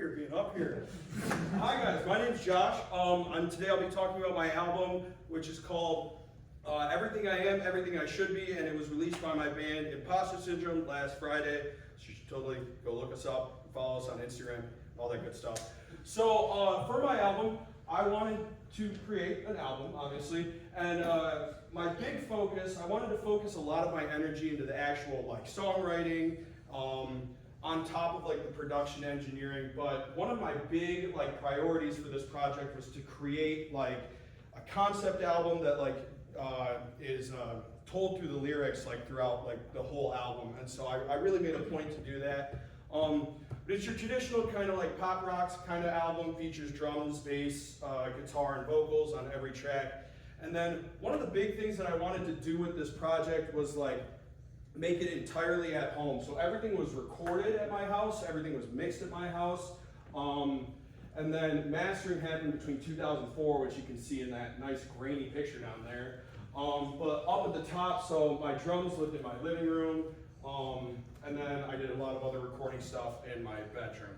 here, being up here. Hi guys, my name's Josh. And today I'll be talking about my album, which is called Everything I Am, Everything I Should Be, and it was released by my band Imposter Syndrome last Friday. So you should totally go look us up, and follow us on Instagram, all that good stuff. So for my album, I wanted to create an album, obviously, and my big focus, I wanted to focus a lot of my energy into the actual like songwriting, on top of like the production engineering. But one of my big like priorities for this project was to create like a concept album that like is told through the lyrics like throughout like the whole album. And so I really made a point to do that. But it's your traditional kind of like pop rocks kind of album, features drums, bass, guitar, and vocals on every track. And then one of the big things that I wanted to do with this project was like make it entirely at home. So everything was recorded at my house, everything was mixed at my house. And then mastering happened between 2004, which you can see in that nice grainy picture down there. But up at the top, so my drums lived in my living room, and then I did a lot of other recording stuff in my bedroom.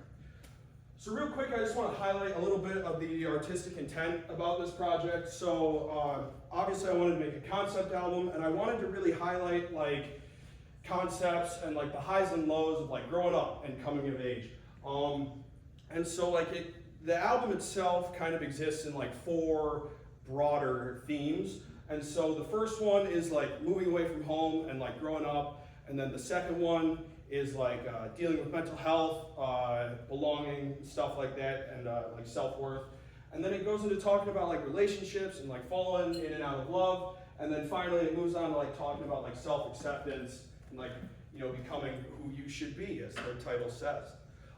So real quick, I just want to highlight a little bit of the artistic intent about this project. So obviously I wanted to make a concept album, and I wanted to really highlight like concepts and like the highs and lows of like growing up and coming of age. And so like the album itself kind of exists in like 4 broader themes. And so the first one is like moving away from home and like growing up. And then the second one is like dealing with mental health, belonging, stuff like that, and like self-worth. And then it goes into talking about like relationships and like falling in and out of love. And then finally it moves on to like talking about like self-acceptance and like, you know, becoming who you should be, as the title says.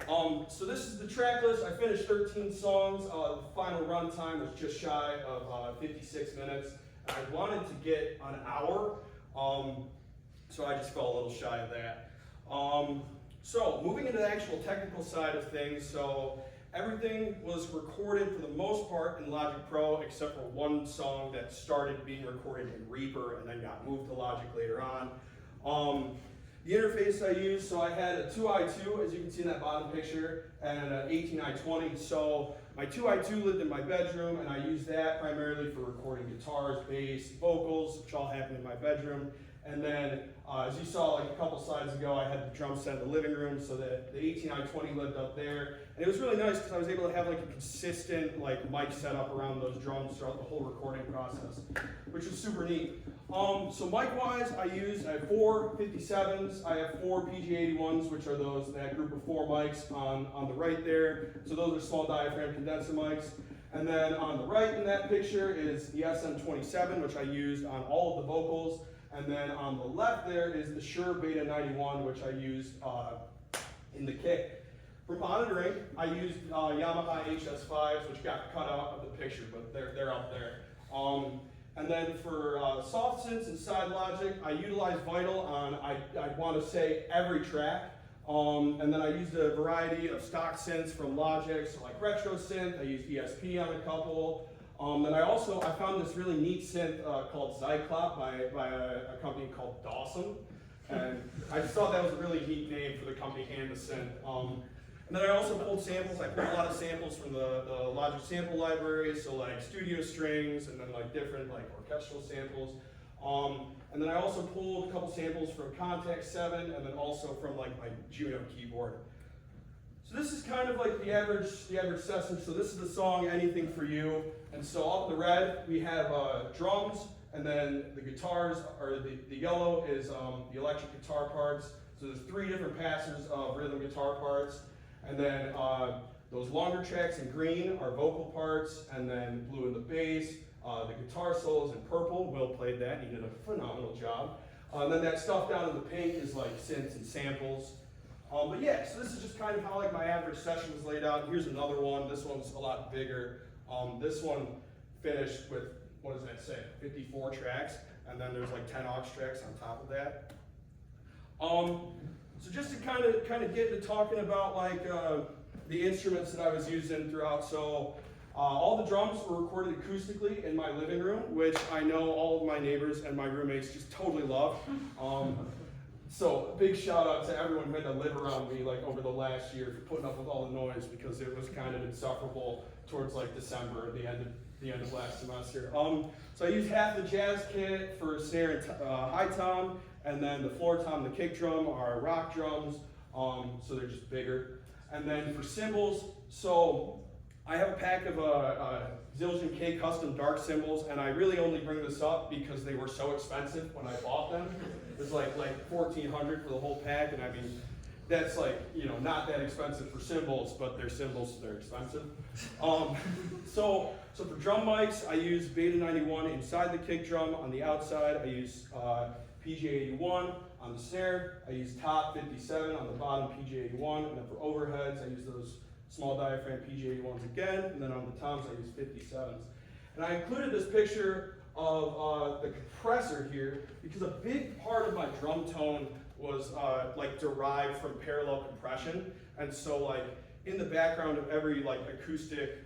So this is the track list. I finished 13 songs. The final run time was just shy of 56 minutes. And I wanted to get an hour, so I just fell a little shy of that. So moving into the actual technical side of things, so everything was recorded for the most part in Logic Pro, except for one song that started being recorded in Reaper and then got moved to Logic later on. The interface I used, so I had a 2i2, as you can see in that bottom picture, and an 18i20. So my 2i2 lived in my bedroom, and I used that primarily for recording guitars, bass, vocals, which all happened in my bedroom. And then, as you saw like a couple slides ago, I had the drum set in the living room, so that the 18i20 lived up there. And it was really nice because I was able to have like a consistent like mic setup around those drums throughout the whole recording process, which was super neat. So mic-wise, I have 4 57s, I have 4 PG81s, which are that group of 4 mics on the right there. So those are small diaphragm condenser mics. And then on the right in that picture is the SM27, which I used on all of the vocals. And then on the left there is the Shure Beta 91, which I used in the kick. For monitoring, I used Yamaha HS5s, which got cut out of the picture, but they're up there. And then for soft synths and side logic, I utilized Vital on, I want to say, every track. And then I used a variety of stock synths from Logic, so like Retro Synth, I used ESP on a couple. And I found this really neat synth called Zyklop by a company called Dawson. And I just thought that was a really neat name for the company and the synth. And then I also pulled samples. I pulled a lot of samples from the Logic sample library, so like studio strings and then like different like orchestral samples. And then I also pulled a couple samples from Contact 7 and then also from like my Juno keyboard. So this is kind of like the average session. So this is the song Anything For You. And so up in the red, we have drums, and then the guitars, or the yellow is the electric guitar parts. So there's 3 different passes of rhythm guitar parts. And then those longer tracks in green are vocal parts, and then blue in the bass. The guitar solos in purple. Will played that, he did a phenomenal job. And then that stuff down in the pink is like synths and samples. But yeah, so this is just kind of how like my average session was laid out. Here's another one. This one's a lot bigger. This one finished with, what does that say, 54 tracks, and then there's like 10 aux tracks on top of that. So just to kind of get into talking about like the instruments that I was using throughout. So all the drums were recorded acoustically in my living room, which I know all of my neighbors and my roommates just totally love. So a big shout out to everyone who had to live around me like over the last year for putting up with all the noise, because it was kind of insufferable towards like December, the end of last semester. So I used half the jazz kit for snare and high tom, and then the floor tom, the kick drum are rock drums, so they're just bigger. And then for cymbals, so I have a pack of Zildjian K custom dark cymbals, and I really only bring this up because they were so expensive when I bought them. It was like $1,400 for the whole pack, and I mean, that's like, you know, not that expensive for cymbals, but they're cymbals, so they're expensive. So for drum mics, I use Beta 91 inside the kick drum. On the outside, I use PG81. On the snare, I use top 57. On the bottom, PG81. And then for overheads, I use those small diaphragm PG81s again. And then on the toms, I use 57s. And I included this picture of the compressor here because a big part of my drum tone was like derived from parallel compression. And so like in the background of every like acoustic,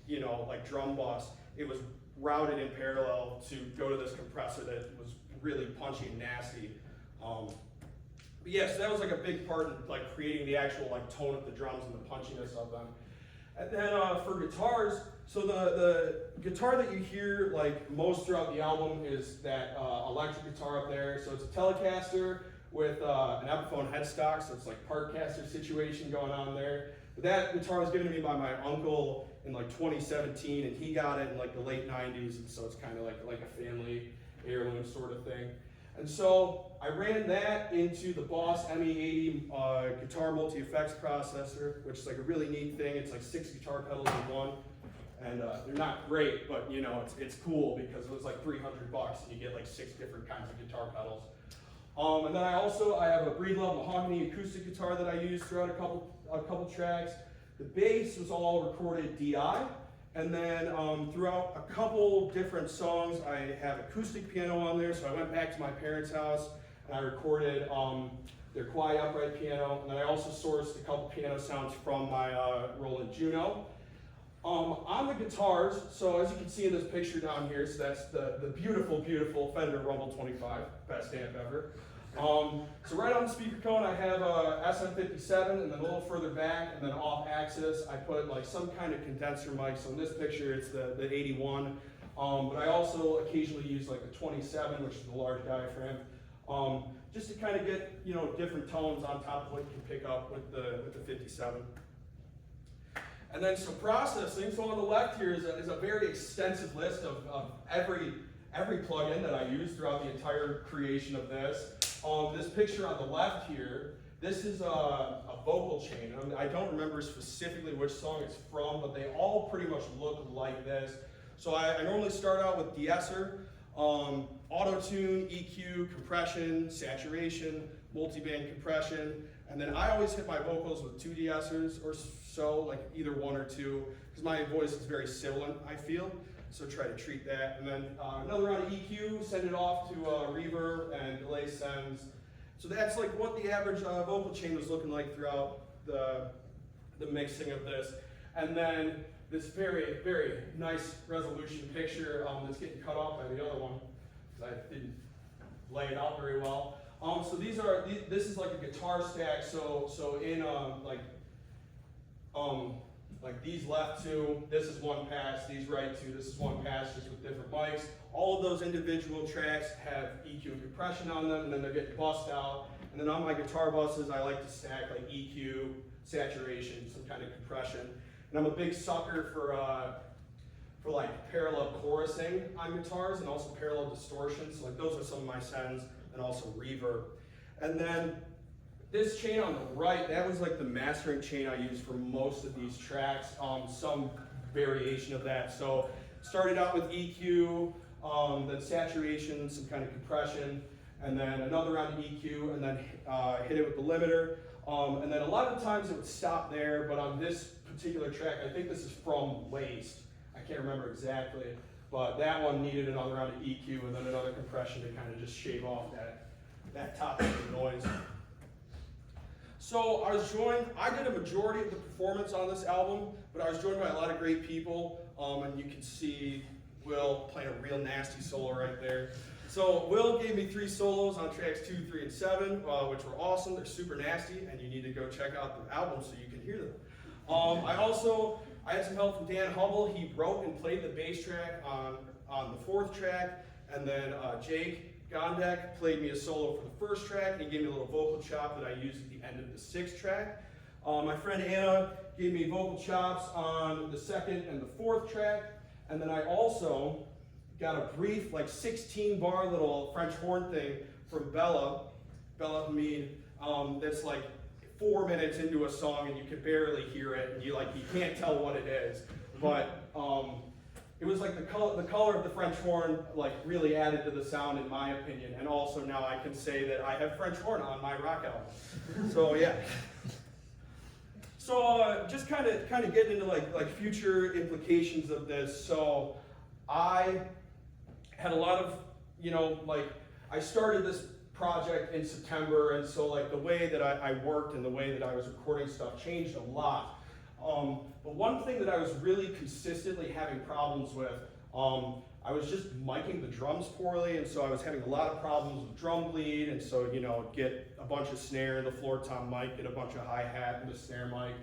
you know, like drum bus, it was routed in parallel to go to this compressor that was really punchy and nasty. But yeah, so that was like a big part in like creating the actual like tone of the drums and the punchiness of them. And then for guitars, so the guitar that you hear like most throughout the album is that electric guitar up there. So it's a Telecaster with an Epiphone headstock, so it's like Parkcaster situation going on there. But that guitar was given to me by my uncle in like 2017, and he got it in like the late 90s, and so it's kind of like a family heirloom sort of thing. And so I ran that into the Boss ME80 guitar multi-effects processor, which is like a really neat thing. It's like 6 guitar pedals in one, and they're not great, but you know, it's cool because it was like $300 and you get like 6 different kinds of guitar pedals. And then I have a Breedlove mahogany acoustic guitar that I used throughout a couple tracks. The bass was all recorded DI, and then throughout a couple different songs, I have acoustic piano on there. So I went back to my parents' house and I recorded their quiet upright piano, and then I also sourced a couple piano sounds from my Roland Juno. On the guitars, so as you can see in this picture down here, so that's the beautiful, beautiful Fender Rumble 25, best amp ever. So right on the speaker cone, I have a SM57, and then a little further back, and then off axis, I put like some kind of condenser mic. So in this picture, it's the 81, but I also occasionally use like the 27, which is the large diaphragm, just to kind of get, you know, different tones on top of what you can pick up with the 57. And then some processing. So on the left here is a very extensive list of every plugin that I use throughout the entire creation of this. This picture on the left here, this is a vocal chain. I don't remember specifically which song it's from, but they all pretty much look like this. So I normally start out with de-esser, auto-tune, EQ, compression, saturation, multiband compression, and then I always hit my vocals with 2 de-essers or so, like either 1 or 2, because my voice is very sibilant, I feel. So try to treat that. And then another round of EQ, send it off to reverb and delay sends. So that's like what the average vocal chain was looking like throughout the mixing of this. And then this very, very nice resolution picture that's getting cut off by the other one, because I didn't lay it out very well. So this is like a guitar stack. So in like these left 2, this is 1 pass, these right 2, this is 1 pass, just with different mics. All of those individual tracks have EQ and compression on them, and then they're getting bussed out. And then on my guitar buses, I like to stack like EQ, saturation, some kind of compression. And I'm a big sucker for like parallel chorusing on guitars and also parallel distortion. So like those are some of my sends, and also reverb. And then this chain on the right, that was like the mastering chain I used for most of these tracks, some variation of that. So started out with EQ, then saturation, some kind of compression, and then another round of EQ, and then hit it with the limiter. And then a lot of the times it would stop there, but on this particular track, I think this is from Laced. I can't remember exactly, but that one needed another round of EQ and then another compression to kind of just shave off that top of the noise. So I did a majority of the performance on this album, but I was joined by a lot of great people, and you can see Will playing a real nasty solo right there. So Will gave me 3 solos on tracks 2, 3, and 7, which were awesome. They're super nasty, and you need to go check out the album so you can hear them. I had some help from Dan Hubble. He wrote and played the bass track on the 4th track, and then Jake Gondek played me a solo for the 1st track, and he gave me a little vocal chop that I used at the end of the 6th track. My friend Anna gave me vocal chops on the 2nd and the 4th track, and then I also got a brief, like 16-bar little French horn thing from Bella Hamid, that's like 4 minutes into a song and you can barely hear it, and you can't tell what it is. But it was like the color of the French horn like really added to the sound in my opinion, and also now I can say that I have French horn on my rock album. So yeah. So just kind of getting into like future implications of this. So I had a lot of, I started this project in September, and so like the way that I worked and the way that I was recording stuff changed a lot. But one thing that I was really consistently having problems with, I was just miking the drums poorly, and so I was having a lot of problems with drum bleed, and so, get a bunch of snare in the floor tom mic, get a bunch of hi-hat in the snare mic.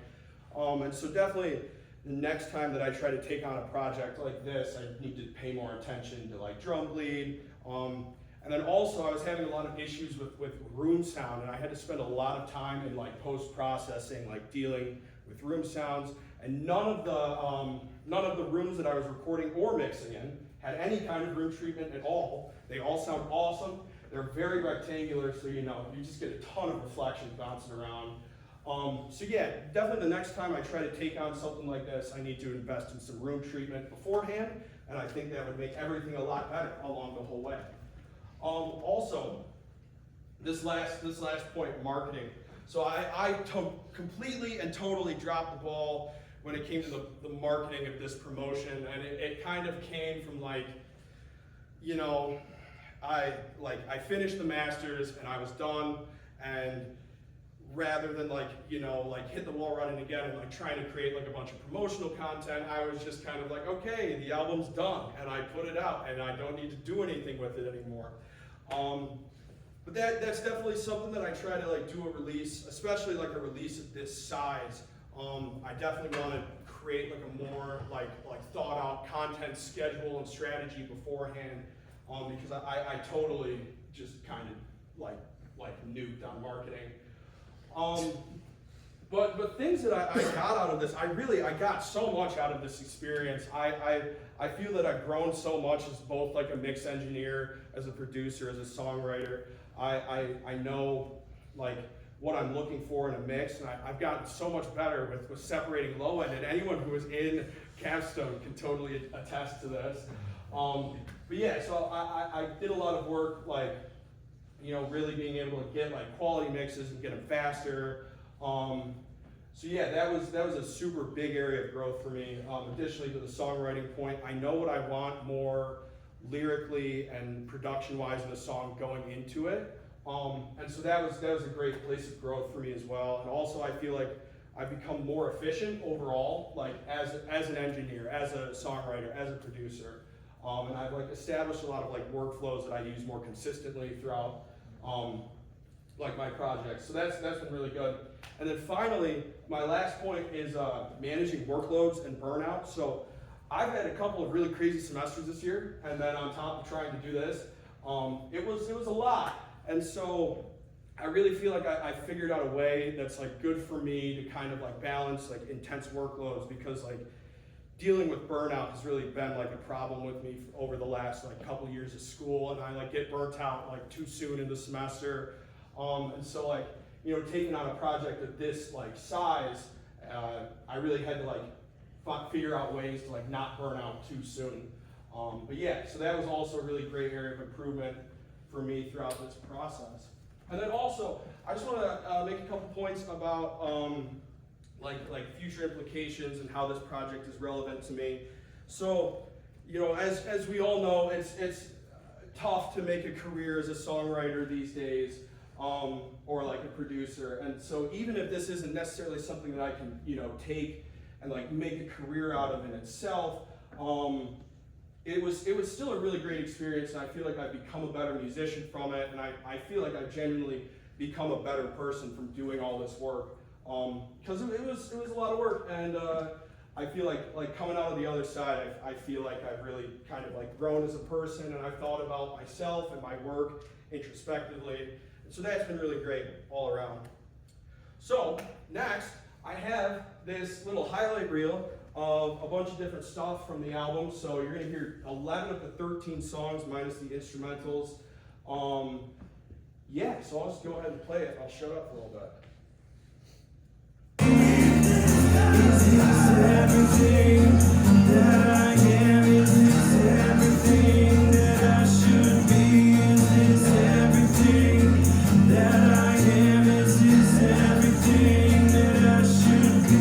And so definitely the next time that I try to take on a project like this, I need to pay more attention to like drum bleed. And then also I was having a lot of issues with room sound, and I had to spend a lot of time in like post-processing, like dealing with room sounds. And none of the rooms that I was recording or mixing in had any kind of room treatment at all. They all sound awesome. They're very rectangular, so you just get a ton of reflections bouncing around. So yeah, definitely the next time I try to take on something like this, I need to invest in some room treatment beforehand, and I think that would make everything a lot better along the whole way. Also, this last point, marketing. So I completely and totally dropped the ball when it came to the marketing of this promotion, and it kind of came from like, I finished the masters and I was done, and rather than hit the wall running again and trying to create like a bunch of promotional content, I was just kind of like, okay, the album's done, and I put it out, and I don't need to do anything with it anymore. But that's definitely something that I try to do a release, especially like a release of this size. I definitely want to create like a more like thought out content schedule and strategy beforehand, because I totally just kind of like nuked on marketing. But things that I got out of this, I got so much out of this experience. I feel that I've grown so much as both like a mix engineer, as a producer, as a songwriter. I know like what I'm looking for in a mix, and I've gotten so much better with separating low end, and anyone who is in Capstone can totally attest to this. But yeah, so I did a lot of work really being able to get quality mixes and get them faster. So yeah, that was a super big area of growth for me. Additionally to the songwriting point, I know what I want more lyrically and production-wise in a song going into it. And so that was a great place of growth for me as well. And also I feel like I've become more efficient overall, as an engineer, as a songwriter, as a producer. And I've established a lot of workflows that I use more consistently throughout my projects. So that's been really good. And then finally, my last point is managing workloads and burnout. So I've had a couple of really crazy semesters this year, and then on top of trying to do this, it was a lot. And so I really feel like I figured out a way that's good for me to kind of balance intense workloads, because dealing with burnout has really been a problem with me over the last couple years of school, and I get burnt out too soon in the semester. And so taking on a project of this size, I really had to figure out ways to not burn out too soon. But yeah, so that was also a really great area of improvement for me throughout this process. And then also, I just want to make a couple points about future implications and how this project is relevant to me. So, as we all know, it's tough to make a career as a songwriter these days, or a producer. And so even if this isn't necessarily something that I can, take and make a career out of in itself, it was still a really great experience, and I feel like I've become a better musician from it, and I feel like I've genuinely become a better person from doing all this work. Because it was a lot of work, and I feel like coming out of the other side, I feel like I've really kind of like grown as a person, and I've thought about myself and my work introspectively, and so that's been really great all around. So next, I have this little highlight reel of a bunch of different stuff from the album. So you're going to hear 11 of the 13 songs minus the instrumentals. Yeah, so I'll just go ahead and play it. I'll shut up for a little bit. Everything that I am, is this everything that I should be? Is this everything that I am? Is this everything that I should be?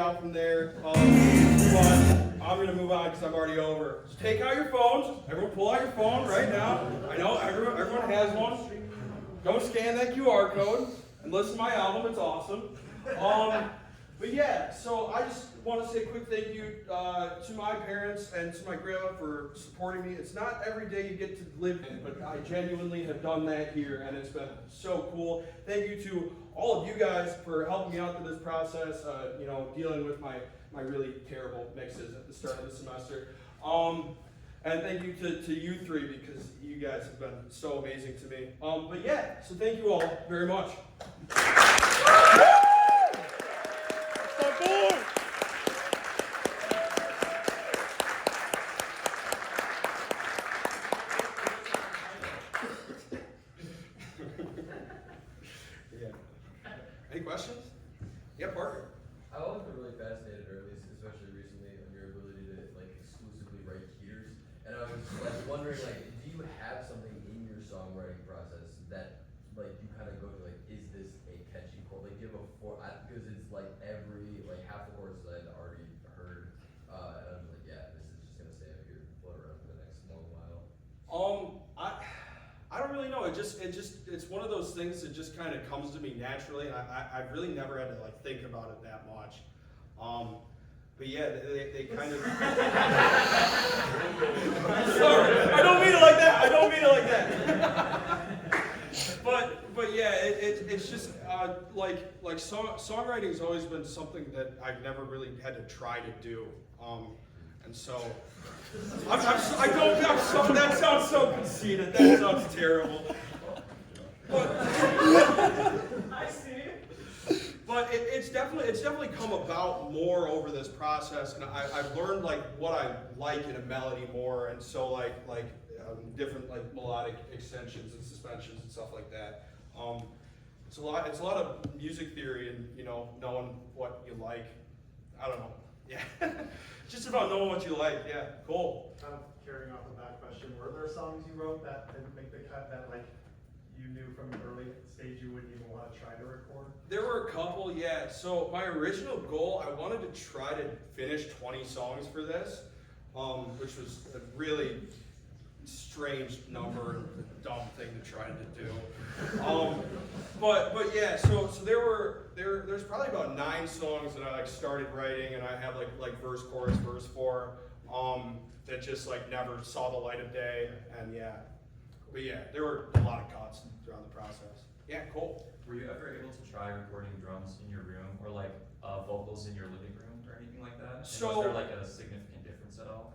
out from there. But I'm going to move on because I'm already over. So take out your phones. Everyone pull out your phone right now. I know everyone has one. Go scan that QR code and listen to my album. It's awesome. But yeah, so I just want to say a quick thank you to my parents and to my grandma for supporting me. It's not every day you get to live in, but I genuinely have done that here, and it's been so cool. Thank you to all of you guys for helping me out through this process, dealing with my really terrible mixes at the start of the semester. And thank you to you three, because you guys have been so amazing to me. But yeah, so thank you all very much. Any questions? Yeah, Parker. I've always been really fascinated, or at least especially recently, on your ability to exclusively write heaters. And I was wondering, do you have something in your songwriting process that you kind of go to, is this a catchy chord? Do you have because it's every half the chords that I'd already heard, and I'm like, yeah, this is just gonna stay up here, float around for the next long while. I don't really know. It's one of those things that just kind of comes to me naturally. And I've really never had to think about it that much. But yeah, they kind of. Sorry, I don't mean it like that. But yeah, it's just songwriting has always been something that I've never really had to try to do. And so. That sounds so conceited. That sounds terrible. But I see. But it's definitely come about more over this process, and I've learned what I like in a melody more, and so different melodic extensions and suspensions and stuff like that. It's a lot of music theory and knowing what you like. I don't know. Yeah. Just about knowing what you like. Yeah, cool. Kind of carrying off of that question, were there songs you wrote that didn't make the cut that you knew from an early stage you wouldn't even want to try to record? There were a couple, yeah. So my original goal, I wanted to try to finish 20 songs for this, which was a really strange number and dumb thing to try to do. But yeah, so there's probably about 9 songs that I started writing, and I have verse, chorus, verse 4, that just never saw the light of day, and yeah. But yeah, there were a lot of cuts throughout the process. Yeah, cool. Were you ever able to try recording drums in your room, or vocals in your living room, or anything like that? And So was there a significant difference at all?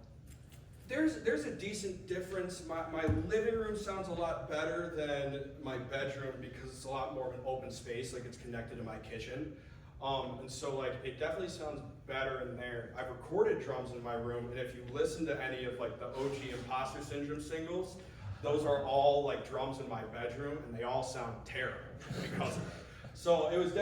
There's a decent difference. My living room sounds a lot better than my bedroom because it's a lot more of an open space, it's connected to my kitchen. And so it definitely sounds better in there. I've recorded drums in my room, and if you listen to any of the OG Imposter Syndrome singles, those are all drums in my bedroom, and they all sound terrible because of it. So it was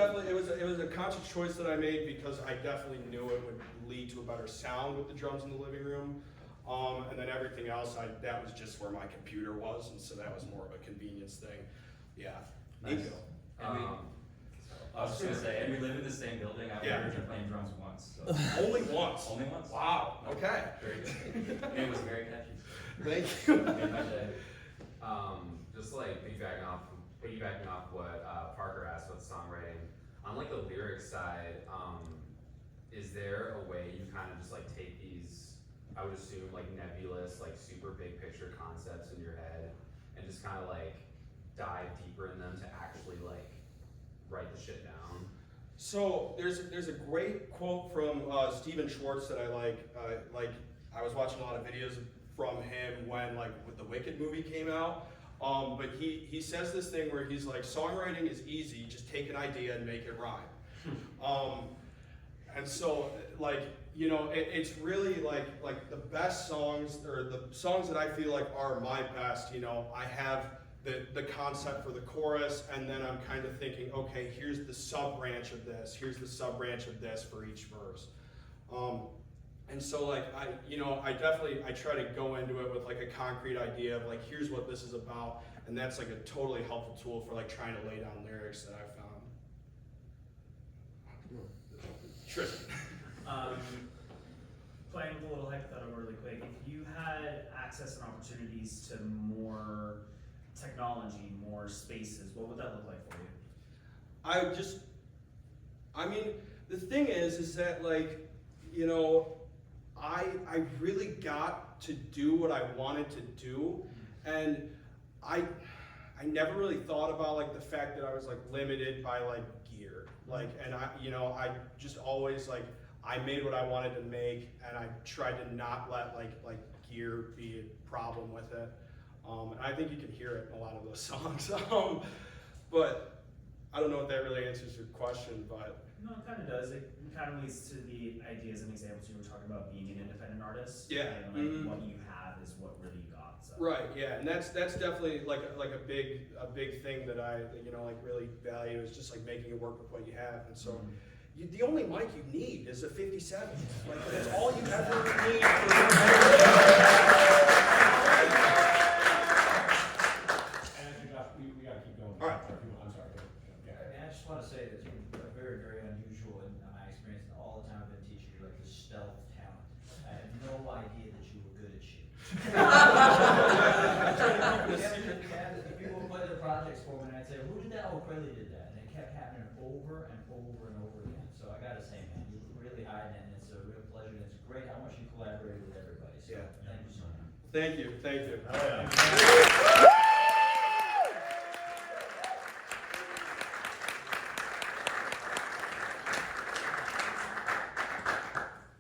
a conscious choice that I made because I definitely knew it would lead to a better sound with the drums in the living room. And then everything else, that was just where my computer was, and so that was more of a convenience thing. Yeah. Nice. Nico. I was just gonna say, and we live in the same building. I've heard you playing drums once. So. Only once? Only once. Wow, okay. Very good. And it was very catchy. Thank you. Made my day. Just piggybacking off what Parker asked about songwriting, on the lyrics side, is there a way you kind of just take these, I would assume nebulous, super big picture concepts in your head, and just kind of dive deeper in them to actually write the shit down? So there's a great quote from Stephen Schwartz that I like. I was watching a lot of videos from him when the Wicked movie came out. But he says this thing where he's songwriting is easy, just take an idea and make it rhyme. And so it's really the best songs, or the songs that I feel are my best. I have the concept for the chorus, and then I'm kind of thinking, okay, here's the sub branch of this, here's the sub branch of this for each verse. And so I try to go into it with a concrete idea of here's what this is about, and that's a totally helpful tool for trying to lay down lyrics that I found. Tristan. Playing with a little hypothetical really quick, if you had access and opportunities to more technology, more spaces, what would that look like for you? I mean, the thing is that like, you know, I really got to do what I wanted to do, and I never really thought about like the fact that I was like limited by like gear, like, and I just always like, I made what I wanted to make, and I tried to not let like gear be a problem with it. And I think you can hear it in a lot of those songs. But I don't know if that really answers your question, but No, it kind of does. It kind of leads to the ideas and examples you were talking about being an independent artist. Yeah. And like Mhm. what you have is what really you got. So. right, yeah, and that's definitely like a big thing that I like really value is just like making it work with what you have, and so. The only mic you need is a 57. Like that's all you ever need. And Josh, we gotta keep going. All right. I'm sorry. Go. I mean, I just want to say that you're very, very unusual in my experience, and all the time I've been teaching you, like the stealth talent. I had no idea that you were good at shit. People would play their projects for me, and I'd say, who did that? Oh, Kraly did that. And it kept happening over and over and over again. So I gotta say, man, you're really hiding it, and it's a real pleasure, and it's great how much you collaborate with everybody. So Yeah. thank you so much. Thank you. Oh, yeah.